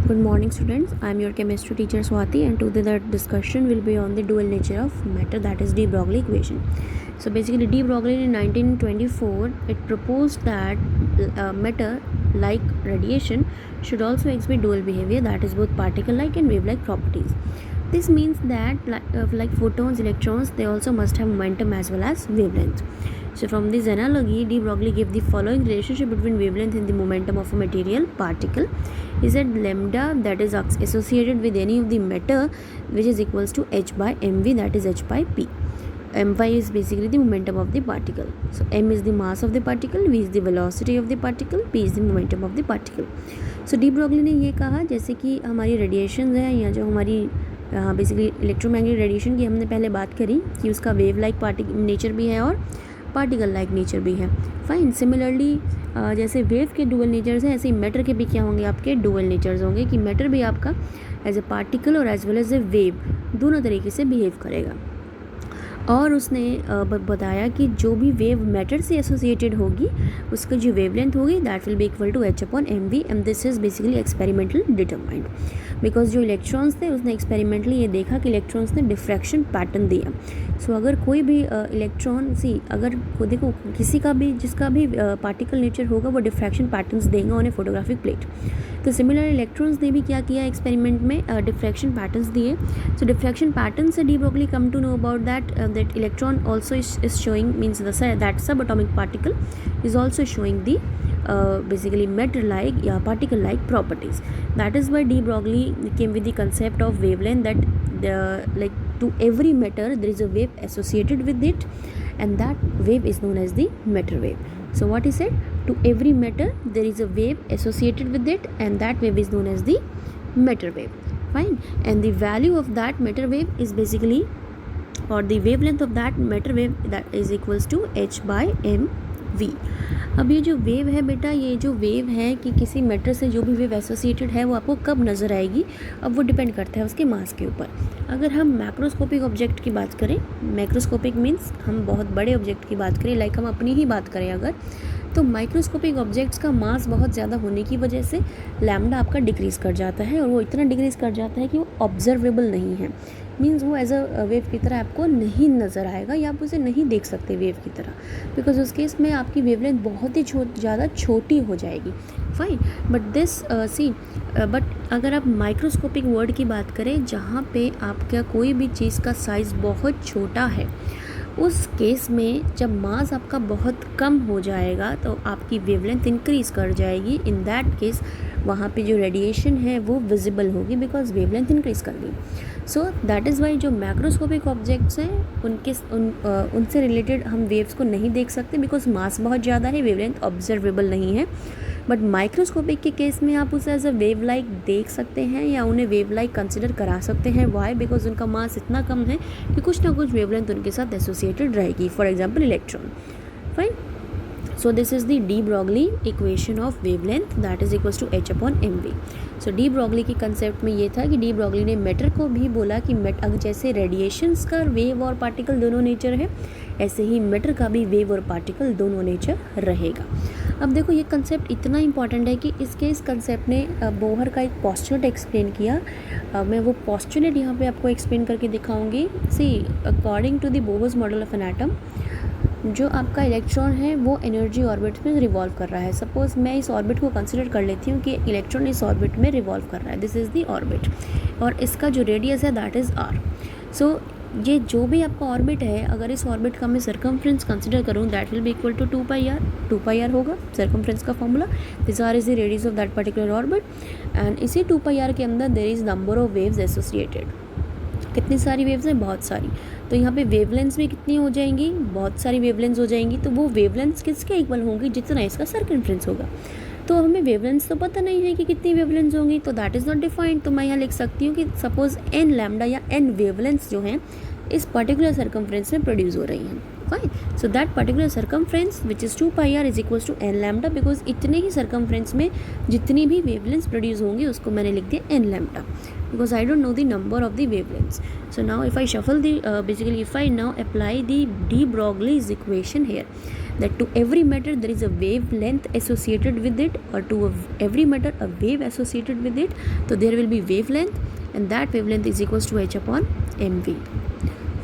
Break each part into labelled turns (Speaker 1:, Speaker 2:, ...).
Speaker 1: Good morning students, I am your chemistry teacher Swati and today the discussion will be on the dual nature of matter, that is de Broglie equation. So basically de Broglie in 1924 it proposed that matter like radiation should also exhibit dual behavior, that is both particle like and wave like properties. This means that like photons, electrons, they also must have momentum as well as wavelength. So from this analogy, de Broglie gave the following relationship between wavelength and the momentum of a material particle. He said lambda that is associated with any of the matter which is equals to h by mv, that is h by p. My is basically the momentum of the particle. So m is the mass of the particle, v is the velocity of the particle, p is the momentum of the particle. So de Broglie ने ये कहा जैसे कि हमारी radiation है या जो हमारी बेसिकली इलेक्ट्रोमैग्नेटिक रेडिएशन की हमने पहले बात करी कि उसका वेव लाइक पार्टिकल नेचर भी है और पार्टिकल लाइक नेचर भी है. फाइन. सिमिलरली जैसे वेव के डुअल नेचर्स हैं ऐसे ही मैटर के भी क्या होंगे, आपके डुअल नेचर्स होंगे कि मैटर भी आपका एज ए पार्टिकल और as well as a wave दोनों तरीके से बिहेव करेगा. और उसने बताया कि जो भी वेव मैटर से एसोसिएटेड होगी उसका जो वेवलेंथ होगी that will be equal to H upon M V, and this is basically experimental determined because जो इलेक्ट्रॉन्स थे उसने एक्सपेरिमेंटली ये देखा कि इलेक्ट्रॉन्स ने डिफ्रैक्शन पैटर्न दिया. सो अगर कोई भी इलेक्ट्रॉन अगर देखो किसी का भी जिसका भी पार्टिकल नेचर होगा वो डिफ्रैक्शन पैटर्न्स देगा ऑन ए फोटोग्राफिक प्लेट. तो सिमिलर इलेक्ट्रॉन्स ने भी क्या किया एक्सपेरिमेंट में डिफ्रैक्शन पैटर्न्स दिए. सो डिफ्रैक्शन पैटर्न से de Broglie come to know about that electron also is showing means that subatomic particle is also showing the basically matter like या particle like properties. That is why de Broglie came with the concept of wavelength, that like to every matter there is a wave associated with it and that wave is known as the matter wave. So what he said, to every matter there is a wave associated with it and that wave is known as the matter wave. Fine. And the value of that matter wave is basically, or the wavelength of that matter wave, that is equals to h by m v. अब ये जो wave है बेटा, ये जो wave है कि किसी मैटर से जो भी वेव एसोसिएटेड है वो आपको कब नज़र आएगी, अब वो डिपेंड करता है उसके मास के ऊपर. अगर हम मैक्रोस्कोपिक ऑब्जेक्ट की बात करें, मैक्रोस्कोपिक मीन्स हम बहुत बड़े ऑब्जेक्ट की बात करें, लाइक हम अपनी ही बात करें अगर, तो माइक्रोस्कोपिक ऑब्जेक्ट्स का मास बहुत ज़्यादा होने की वजह से लैम्डा आपका डिक्रीज़ कर जाता है और वो इतना डिक्रीज़ कर जाता है कि वो ऑब्जर्वेबल नहीं है. मीन्स वो एज अ वेव की तरह आपको नहीं नज़र आएगा या आप उसे नहीं देख सकते वेव की तरह, बिकॉज उस केस में आपकी वेवलेंथ बहुत ही ज़्यादा छोटी हो जाएगी. फाइन. बट दिस बट अगर आप माइक्रोस्कोपिक वर्ड की बात करें जहाँ पे आपका कोई भी चीज़ का साइज़ बहुत छोटा है, उस केस में जब मास आपका बहुत कम हो जाएगा तो आपकी वेवलेंथ इंक्रीज़ कर जाएगी. इन दैट केस वहाँ पे जो रेडिएशन है वो विजिबल होगी बिकॉज वेवलेंथ इंक्रीज़ कर गई. सो दैट इज़ वाई जो मैक्रोस्कोपिक ऑब्जेक्ट्स हैं उनसे रिलेटेड हम वेव्स को नहीं देख सकते बिकॉज मास बहुत ज़्यादा है, वेवलेंथ ऑब्जर्वेबल नहीं है. बट माइक्रोस्कोपिक के केस में आप उसे एज अ वेव लाइक देख सकते हैं या उन्हें वेव लाइक कंसिडर करा सकते हैं. वाई? बिकॉज उनका मास इतना कम है कि कुछ ना कुछ वेवलेंथ उनके साथ एसोसिएटेड रहेगी, for example electron. Fine. So this is the de Broglie equation of wavelength, that is equals to h upon mv. So de Broglie की कंसेप्ट में ये था कि de Broglie ने मैटर को भी बोला कि अगर जैसे रेडिएशंस का वेव और पार्टिकल दोनों नेचर है ऐसे ही मैटर का भी वेव और पार्टिकल दोनों नेचर रहेगा. अब देखो ये कंसेप्ट इतना इंपॉर्टेंट है कि इस कंसेप्ट ने बोहर का एक पोस्टुलेट एक्सप्लेन किया. मैं वो पोस्टुलेट यहाँ पे आपको एक्सप्लेन करके दिखाऊंगी. See according to the Bohr's model of an atom, जो आपका इलेक्ट्रॉन है वो एनर्जी ऑर्बिट में रिवॉल्व कर रहा है. सपोज़ मैं इस ऑर्बिट को कंसिडर कर लेती हूँ कि इलेक्ट्रॉन इस ऑर्बिट में रिवॉल्व कर रहा है, दिस इज़ दी ऑर्बिट, और इसका जो रेडियस है दैट इज़ आर. सो ये जो भी आपका ऑर्बिट है, अगर इस ऑर्बिट का मैं सर्कमफ्रेंस कंसिडर करूँ that will be equal to 2πr. 2πr होगा सर्कमफ्रेंस का formula. This R is the radius of that particular orbit and इसी 2πr के अंदर there is number of waves associated. कितनी सारी वेव्स हैं? बहुत सारी. तो यहाँ पे वेवलेंथ्स भी कितनी हो जाएंगी? बहुत सारी वेवलेंथ्स हो जाएंगी. तो वो वेवलेंथ्स किसके इक्वल होंगी? जितना इसका सर्कमफ्रेंस होगा. तो हमें वेवलेंथ्स तो पता नहीं है कि कितनी वेवलेंथ्स होंगी, तो दैट इज़ नॉट डिफाइंड. तो मैं यहाँ लिख सकती हूँ कि सपोज n लैम्डा या n वेवलेंथ्स जो हैं इस पर्टिकुलर सर्कमफ्रेंस में प्रोड्यूस हो रही हैं. Fine. So that particular circumference which is 2πr is equals to n lambda, because इतने ही सर्कमफ्रेंस में जितनी भी वेवलेंथ्स प्रोड्यूस होंगी उसको मैंने लिख दिया n lambda because I don't know the number of the wavelengths. So now if I shuffle the basically if I now apply the de Broglie's equation here, that to every matter there is a wavelength associated with it, or to every matter a wave associated with it, so there will be wavelength, and that wavelength is equals to h upon mv.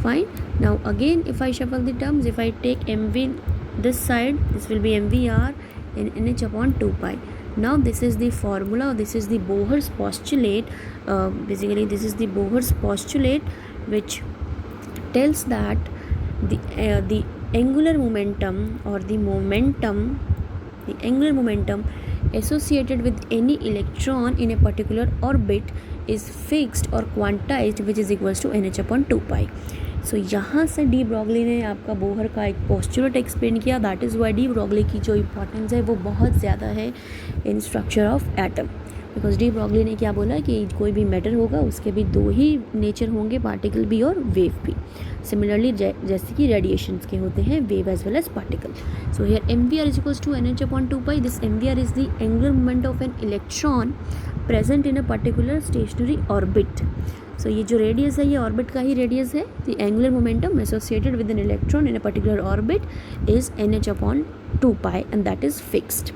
Speaker 1: Fine. Now again, if I shuffle the terms, if I take mv this side, this will be mvr and nh upon 2 pi. Now this is the formula, this is the Bohr's postulate. Basically this is the Bohr's postulate, which tells that the angular momentum, or the angular momentum associated with any electron in a particular orbit is fixed or quantized, which is equals to nh upon 2 pi. सो यहाँ से de Broglie ने आपका Bohr का एक postulate explain किया. That is Y de Broglie की जो importance है वो बहुत ज़्यादा है इन structure of atom. Because de Broglie ने क्या बोला कि कोई भी मैटर होगा उसके भी दो ही नेचर होंगे, पार्टिकल भी और वेव भी. सिमिलरली जैसे कि रेडिएशंस के होते हैं, wave as well as particle. So here m v r is equals to n h upon 2 pi. This m v r is the angular moment of an electron present in a particular stationary orbit. So ये जो radius है ये orbit का ही radius है. The angular momentum associated with an electron in a particular orbit is n h upon 2 pi, and that is fixed.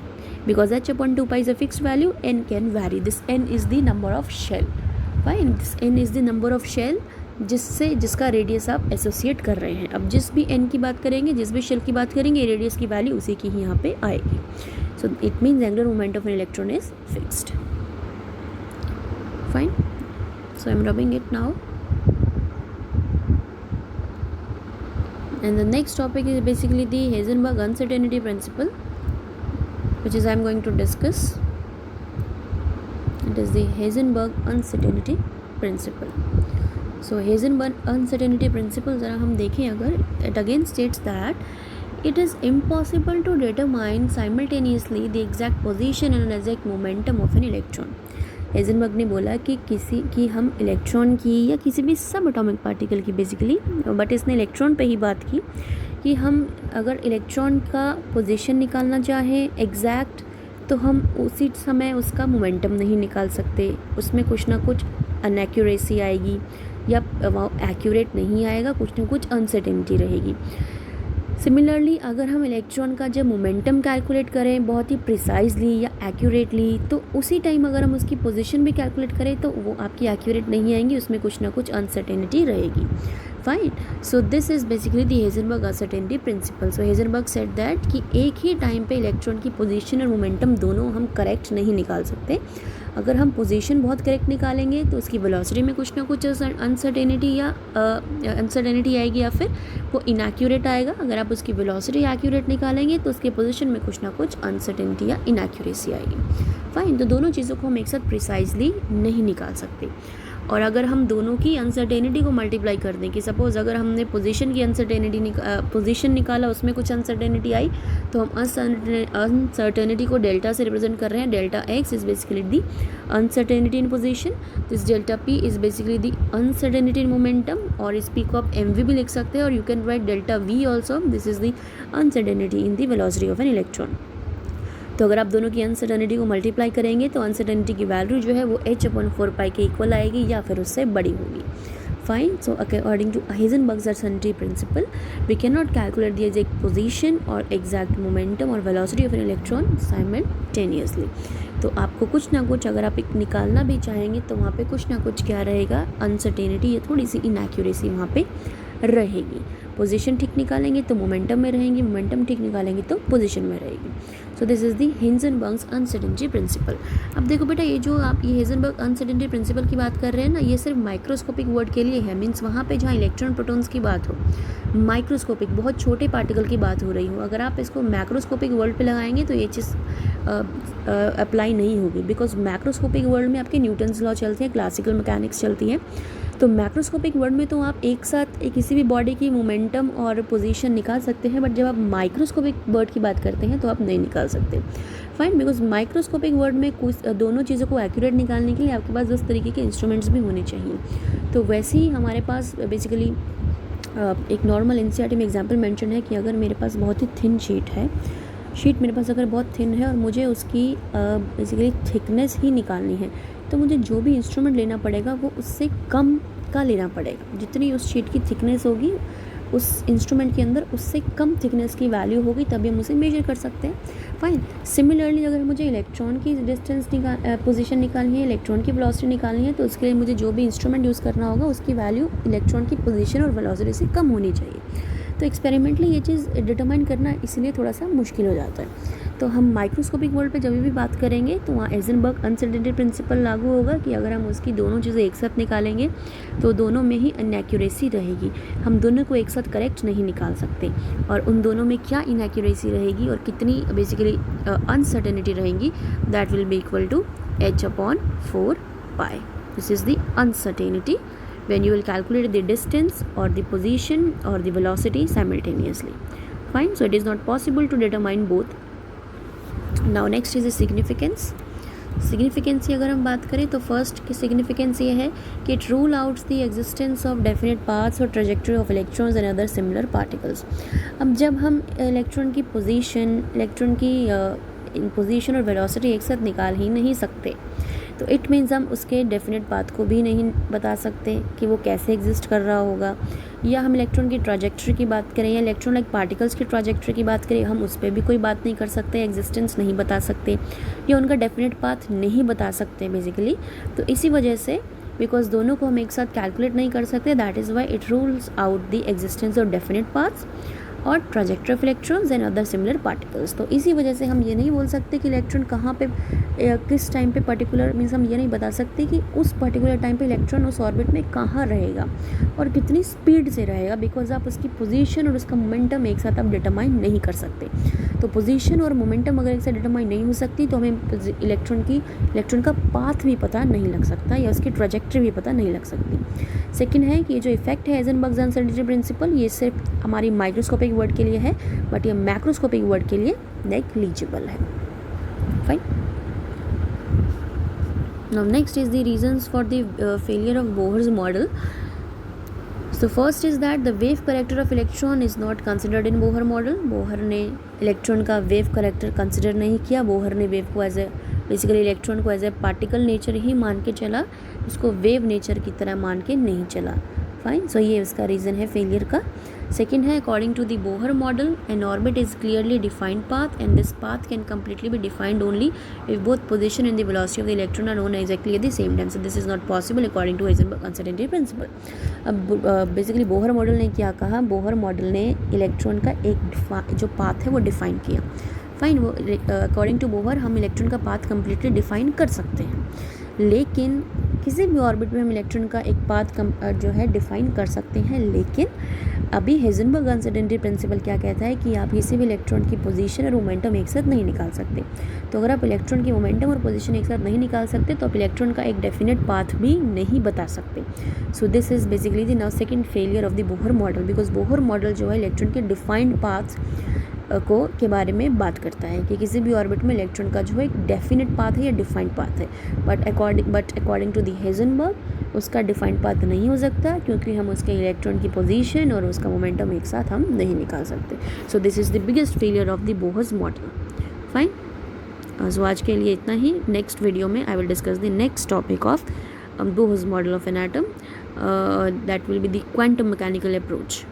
Speaker 1: Because h upon 2 pi is a fixed value, n can vary. This n is the number of shell. Fine. This n is the number of shell जिसका radius आप associate कर रहे हैं. अब जिस भी n की बात करेंगे, जिस भी शेल की बात करेंगे, रेडियस की वैल्यू उसी की ही यहाँ पे आएगी. So it means angular moment of an electron is fixed. Fine. So I am rubbing it now. And the next topic is basically the Heisenberg uncertainty principle, which is I am going to discuss. It is the Heisenberg uncertainty principle. So Heisenberg uncertainty principle ज़रा हम देखें अगर, it again states that it is impossible to determine simultaneously the exact position and exact momentum of an electron. Heisenberg ने बोला कि हम electron की या किसी भी सब एटॉमिक पार्टिकल की बेसिकली, बट इसने इलेक्ट्रॉन पे ही बात की कि हम अगर इलेक्ट्रॉन का पोजीशन निकालना चाहें एग्जैक्ट, तो हम उसी समय उसका मोमेंटम नहीं निकाल सकते. उसमें कुछ ना कुछ अनएक्यूरेसी आएगी या एक्यूरेट नहीं आएगा, कुछ ना कुछ अनसर्टेनिटी रहेगी. सिमिलरली अगर हम इलेक्ट्रॉन का जब मोमेंटम कैलकुलेट करें बहुत ही प्रिसाइजली या एक्यूरेटली, तो उसी टाइम अगर हम उसकी पोजीशन भी कैलकुलेट करें तो वो आपकी एक्यूरेट नहीं आएंगी, उसमें कुछ ना कुछ अनसर्टेनिटी रहेगी. Fine. So this is basically the Heisenberg uncertainty principle. So Heisenberg said that कि एक ही टाइम पे इलेक्ट्रॉन की पोजीशन और मोमेंटम दोनों हम करेक्ट नहीं निकाल सकते. अगर हम पोजीशन बहुत करेक्ट निकालेंगे तो उसकी वेलोसिटी में कुछ ना कुछ अनसर्टेनिटी आएगी या फिर वो इनएक्यूरेट आएगा. अगर आप उसकी वेलोसिटी एक्यूरेट निकालेंगे तो उसके पोजीशन में कुछ ना कुछ अनसर्टेनिटी या इनएक्यूरेसी आएगी. फाइन. तो दोनों चीज़ों को हम एक साथ प्रिसाइजली नहीं निकाल सकते. और अगर हम दोनों की अनसर्टेनिटी को मल्टीप्लाई कर दें कि सपोज़ अगर हमने पोजीशन की पोजीशन निकाला, उसमें कुछ अनसर्टेनिटी आई, तो हम अनसर्टेनिटी को डेल्टा से रिप्रेजेंट कर रहे हैं. Delta x is basically the uncertainty in position, this delta P is basically the uncertainty in momentum, और इस पी को आप एम वी भी लिख सकते हैं, और you can write delta we also. This is the uncertainty in the velocity of an electron. तो अगर आप दोनों की अनसर्टेनिटी को मल्टीप्लाई करेंगे तो अनसर्टेनिटी की वैल्यू जो है वो h अपॉन 4 पाई के इक्वल आएगी या फिर उससे बड़ी होगी. Fine. So according to Heisenberg's uncertainty principle we can not calculate the exact position और एग्जैक्ट मोमेंटम और velocity of an electron simultaneously. तो आपको कुछ ना कुछ अगर आप एक निकालना भी चाहेंगे तो वहाँ पे कुछ ना कुछ क्या रहेगा, अनसर्टेनिटी या थोड़ी सी इनएक्यूरेसी वहाँ पे रहेगी. पोजीशन ठीक निकालेंगे तो मोमेंटम में रहेंगी, मोमेंटम ठीक निकालेंगे तो पोजीशन में रहेगी. So this is the Heisenberg's uncertainty principle. अब देखो बेटा, ये जो आप ये हेजनबर्ग अनसर्टेनिटी प्रिंसिपल की बात कर रहे हैं ना, ये सिर्फ माइक्रोस्कोपिक वर्ड के लिए है. मीन्स वहाँ पे जहाँ इलेक्ट्रॉन प्रोटॉन्स की बात हो, माइक्रोस्कोपिक बहुत छोटे पार्टिकल की बात हो रही हो, अगर आप इसको मैक्रोस्कोपिक वर्ल्ड पे लगाएंगे तो ये चीज़ अप्लाई नहीं होगी. बिकॉज मैक्रोस्कोपिक वर्ल्ड में आपके न्यूटन्स लॉ चलते हैं, क्लासिकल मैकेनिक्स चलती है. तो मैक्रोस्कोपिक वर्ल्ड में तो आप एक साथ किसी भी बॉडी की मोमेंटम और पोजीशन निकाल सकते हैं, बट जब आप माइक्रोस्कोपिक वर्ड की बात करते हैं तो आप नहीं निकाल सकते. फाइन. बिकॉज माइक्रोस्कोपिक वर्ड में कुछ दोनों चीज़ों को एक्यूरेट निकालने के लिए आपके पास उस तरीके के इंस्ट्रूमेंट्स भी होने चाहिए. तो वैसे ही हमारे पास बेसिकली एक नॉर्मल एनसीईआरटी में एग्जाम्पल मेंशन है कि अगर मेरे पास बहुत ही थिन शीट मेरे पास अगर बहुत थिन है और मुझे उसकी बेसिकली थिकनेस ही निकालनी है, तो मुझे जो भी इंस्ट्रूमेंट लेना पड़ेगा वो उससे कम का लेना पड़ेगा. जितनी उस शीट की थिकनेस होगी उस इंस्ट्रूमेंट के अंदर उससे कम थिकनेस की वैल्यू होगी तभी हम उसे मेजर कर सकते हैं। फाइन। सिमिलरली अगर मुझे इलेक्ट्रॉन की डिस्टेंस पोजीशन निकालनी है, इलेक्ट्रॉन की वेलोसिटी निकालनी है, तो उसके लिए मुझे जो भी इंस्ट्रूमेंट यूज़ करना होगा उसकी वैल्यू इलेक्ट्रॉन की पोजीशन और वेलोसिटी से कम होनी चाहिए। तो एक्सपेरिमेंटली ये चीज़ डिटरमाइन करना इसलिए थोड़ा सा मुश्किल हो जाता है। तो हम माइक्रोस्कोपिक वर्ल्ड पे जब भी बात करेंगे तो वहाँ हाइजेनबर्ग अनसर्टेनिटी प्रिंसिपल लागू होगा कि अगर हम उसकी दोनों चीज़ें एक साथ निकालेंगे तो दोनों में ही इनएक्यूरेसी रहेगी, हम दोनों को एक साथ करेक्ट नहीं निकाल सकते। और उन दोनों में क्या इनएक्यूरेसी रहेगी और कितनी बेसिकली अनसर्टेनिटी रहेंगी, that will be equal to h/4π. This is the uncertainty when you will calculate the distance or the position or the velocity simultaneously. Fine. So it is not possible to determine both. Now next is the significance. Significance की अगर हम बात करें तो first की significance ये है कि it rule outs the existence of definite paths और trajectory of electrons and other similar particles. अब जब हम इलेक्ट्रॉन की पोजीशन और वेलोसिटी एक साथ निकाल ही नहीं सकते तो इट मीन्स हम उसके डेफिनेट पाथ को भी नहीं बता सकते कि वो कैसे एग्जिस्ट कर रहा होगा, या हम इलेक्ट्रॉन की ट्रैजेक्टरी की बात करें या इलेक्ट्रॉन लाइक पार्टिकल्स की ट्रैजेक्टरी की बात करें, हम उस पर भी कोई बात नहीं कर सकते, एग्जिस्टेंस नहीं बता सकते या उनका डेफिनेट पाथ नहीं बता सकते बेसिकली। तो इसी वजह से बिकॉज दोनों को हम एक साथ कैलकुलेट नहीं कर सकते, that is why it rules out the existence of definite paths और trajectory of electrons and other similar particles. तो इसी वजह से हम ये नहीं बोल सकते कि इलेक्ट्रॉन कहाँ पे किस टाइम पे पर्टिकुलर, मीन्स हम ये नहीं बता सकते कि उस पर्टिकुलर टाइम पे इलेक्ट्रॉन उस ऑर्बिट में कहाँ रहेगा और कितनी स्पीड से रहेगा, बिकॉज आप उसकी पोजीशन और उसका मोमेंटम एक साथ आप डिटरमाइन नहीं कर सकते। तो पोजीशन और मोमेंटम अगर एक साथ डिटरमाइन नहीं हो सकती तो हमें इलेक्ट्रॉन का पाथ भी पता नहीं लग सकता या उसकी ट्रैजेक्टरी भी पता नहीं लग सकती। सेकेंड है कि ये जो इफेक्ट है हाइजेनबर्ग अनसर्टेनिटी प्रिंसिपल, ये सिर्फ हमारी माइक्रोस्कोपिक वर्ड के लिए है, बट ये मैक्रोस्कोपिक वर्ड के लिए नेग्लिजिबल है। Fine. Now next is the reasons for the failure of Bohr's model. So first is that the wave character of electron is not considered in Bohr model. Bohr ने electron का wave character consider नहीं किया। Bohr ने wave को as a basically electron को as a particle nature ही मान के चला, उसको वेव नेचर की तरह मान के नहीं चला। फाइन। सो ये उसका रीज़न है फेलियर का। सेकेंड है according to the Bohr model an orbit is clearly defined path and this path can completely be defined only if both position in the velocity of the electron are known exactly at the same time. So this is not possible according to Heisenberg uncertainty principle. अब basically Bohr model ने क्या कहा, Bohr model ने electron का एक जो path है वो डिफाइन किया। फाइन। वो अकॉर्डिंग टू बोहर हम इलेक्ट्रॉन का पाथ कम्प्लीटली डिफाइन कर सकते हैं, लेकिन किसी भी ऑर्बिट में हम इलेक्ट्रॉन का एक पाथ जो है डिफाइन कर सकते हैं, लेकिन अभी हाइजेनबर्ग अनसर्टेनिटी प्रिंसिपल क्या कहता है कि आप किसी भी इलेक्ट्रॉन की पोजीशन और मोमेंटम एक साथ नहीं निकाल सकते। तो अगर आप इलेक्ट्रॉन की मोमेंटम और पोजीशन एक साथ नहीं निकाल सकते तो आप इलेक्ट्रॉन का एक डेफिनेट पाथ भी नहीं बता सकते। So this is basically the now second failure of the Bohr model, because Bohr model जो है इलेक्ट्रॉन के डिफाइंड पाथ को के बारे में बात करता है कि किसी भी ऑर्बिट में इलेक्ट्रॉन का जो है एक डेफिनेट पाथ है या डिफाइंड पाथ है, but according to the Heisenberg उसका डिफाइंड पाथ नहीं हो सकता, क्योंकि हम उसके इलेक्ट्रॉन की पोजीशन और उसका मोमेंटम एक साथ हम नहीं निकाल सकते। So this is the biggest failure of the Bohr's model. Fine. सो आज के लिए इतना ही। नेक्स्ट वीडियो में I will discuss the next topic of Bohr's model of an atom, that will be the quantum mechanical approach.